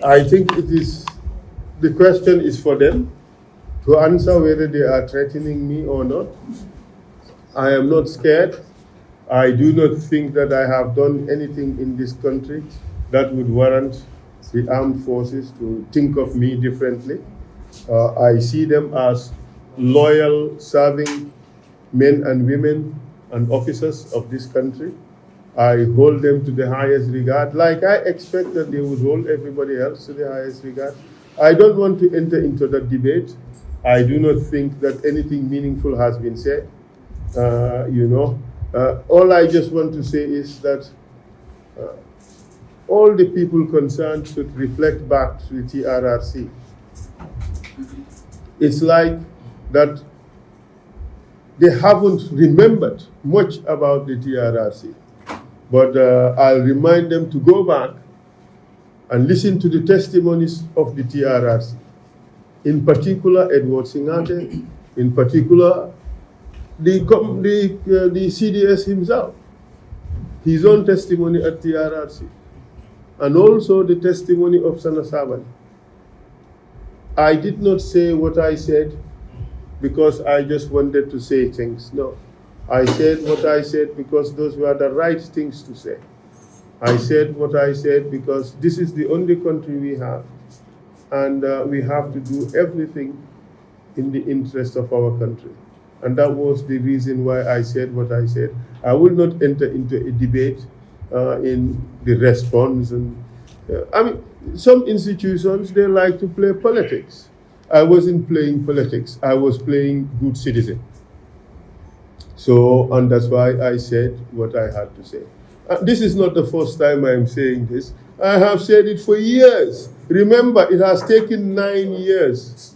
I think the question is for them to answer whether they are threatening me or not. I am not scared. I do not think that I have done anything in this country that would warrant the armed forces to think of me differently. I see them as loyal, serving men and women and officers of this country. I hold them to the highest regard, like I expect that they would hold everybody else to the highest regard. I don't want to enter into that debate. I do not think that anything meaningful has been said. All I just want to say is that all the people concerned should reflect back to the TRRC. It's like that they haven't remembered much about the TRRC. But I'll remind them to go back and listen to the testimonies of the TRRC. In particular, Edward Singate, in particular, the CDS himself, his own testimony at TRRC, and also the testimony of Sana Sabali. I did not say what I said because I just wanted to say things. No. I said what I said because those were the right things to say. I said what I said because this is the only country we have, and we have to do everything in the interest of our country. And that was the reason why I said what I said. I will not enter into a debate in the response. And some institutions, they like to play politics. I wasn't playing politics. I was playing good citizen. So, and that's why I said what I had to say. This is not the first time I am saying this. I have said it for years. Remember, it has taken 9 years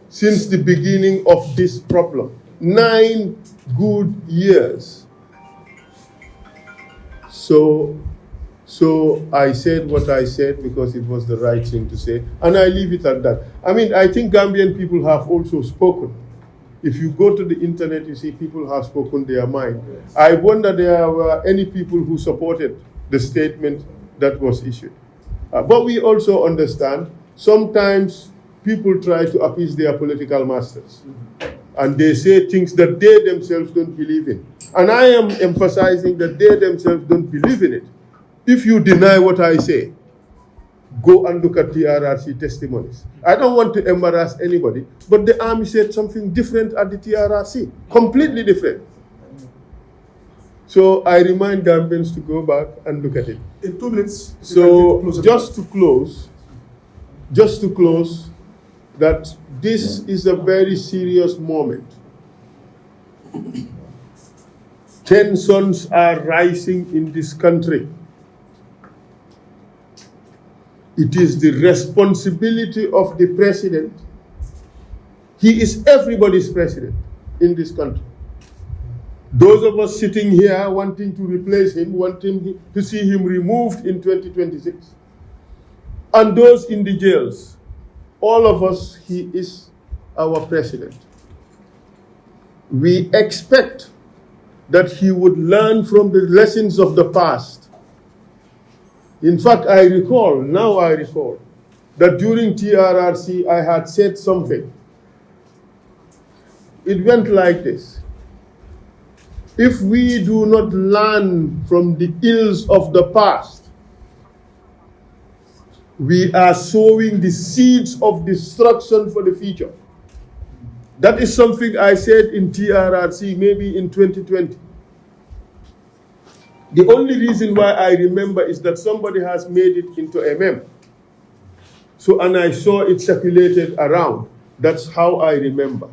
since the beginning of this problem. 9 good years. So I said what I said because it was the right thing to say, and I leave it at that. I think Gambian people have also spoken. If you go to the internet, you see people have spoken their mind. Yes. I wonder there were any people who supported the statement that was issued. But we also understand sometimes people try to appease their political masters. And they say things that they themselves don't believe in. And I am emphasizing that they themselves don't believe in it. If you deny what I say, go and look at TRRC testimonies. I don't want to embarrass anybody, but the army said something different at the TRRC, completely different. So I remind Gambians to go back and look at it. In 2 minutes. So just to close, that this is a very serious moment. Tensions are rising in this country. It is the responsibility of the president. He is everybody's president in this country. Those of us sitting here wanting to replace him, wanting to see him removed in 2026. And those in the jails, all of us, he is our president. We expect that he would learn from the lessons of the past. In fact, I recall that during TRRC, I had said something. It went like this. If we do not learn from the ills of the past, we are sowing the seeds of destruction for the future. That is something I said in TRRC maybe in 2020. The only reason why I remember is that somebody has made it into a meme. So, and I saw it circulated around. That's how I remember.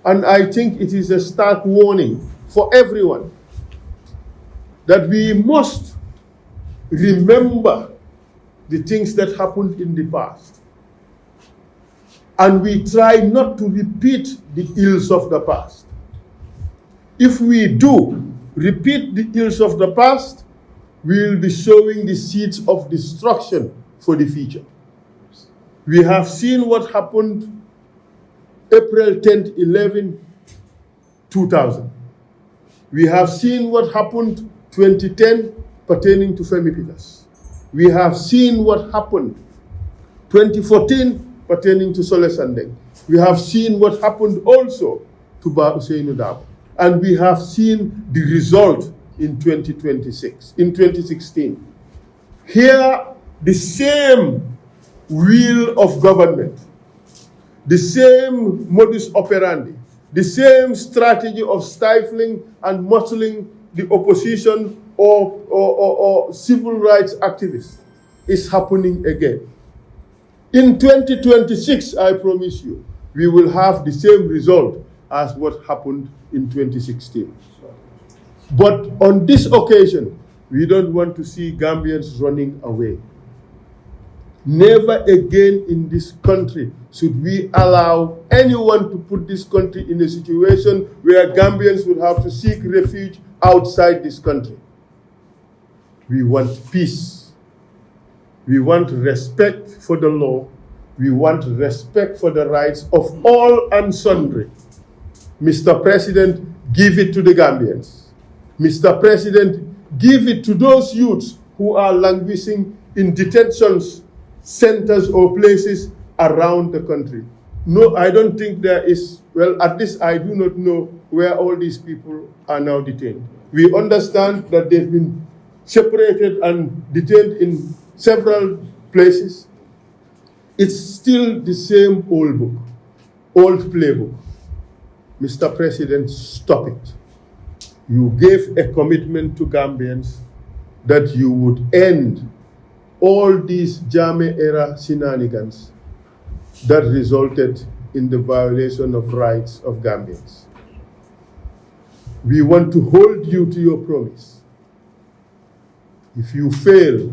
And I think it is a stark warning for everyone that we must remember the things that happened in the past. And we try not to repeat the ills of the past. If we do repeat the ills of the past, we will be sowing the seeds of destruction for the future. We have seen what happened April 10th, 11, 2000. We have seen what happened 2010 pertaining to Femi Peters. We have seen what happened 2014 pertaining to Sole Sandeng. We have seen what happened also to Ba Ousainou Darboe. And we have seen the result in 2016. Here, the same wheel of government, the same modus operandi, the same strategy of stifling and muzzling the opposition or civil rights activists is happening again. In 2026, I promise you, we will have the same result as what happened in 2016. But on this occasion, we don't want to see Gambians running away. Never again in this country should we allow anyone to put this country in a situation where Gambians would have to seek refuge outside this country. We want peace. We want respect for the law. We want respect for the rights of all and sundry. Mr. President, give it to the Gambians. Mr. President, give it to those youths who are languishing in detentions centers or places around the country. No, I don't think there is, well, at least I do not know where all these people are now detained. We understand that they've been separated and detained in several places. It's still the same old book, old playbook. Mr. President, stop it. You gave a commitment to Gambians that you would end all these Jammeh-era shenanigans that resulted in the violation of rights of Gambians. We want to hold you to your promise. If you fail,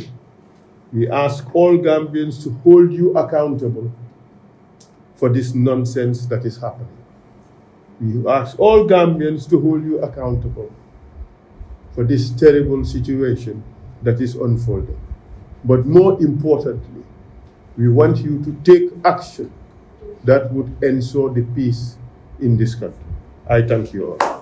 we ask all Gambians to hold you accountable for this nonsense that is happening. We ask all Gambians to hold you accountable for this terrible situation that is unfolding. But more importantly, we want you to take action that would ensure the peace in this country. I thank you all.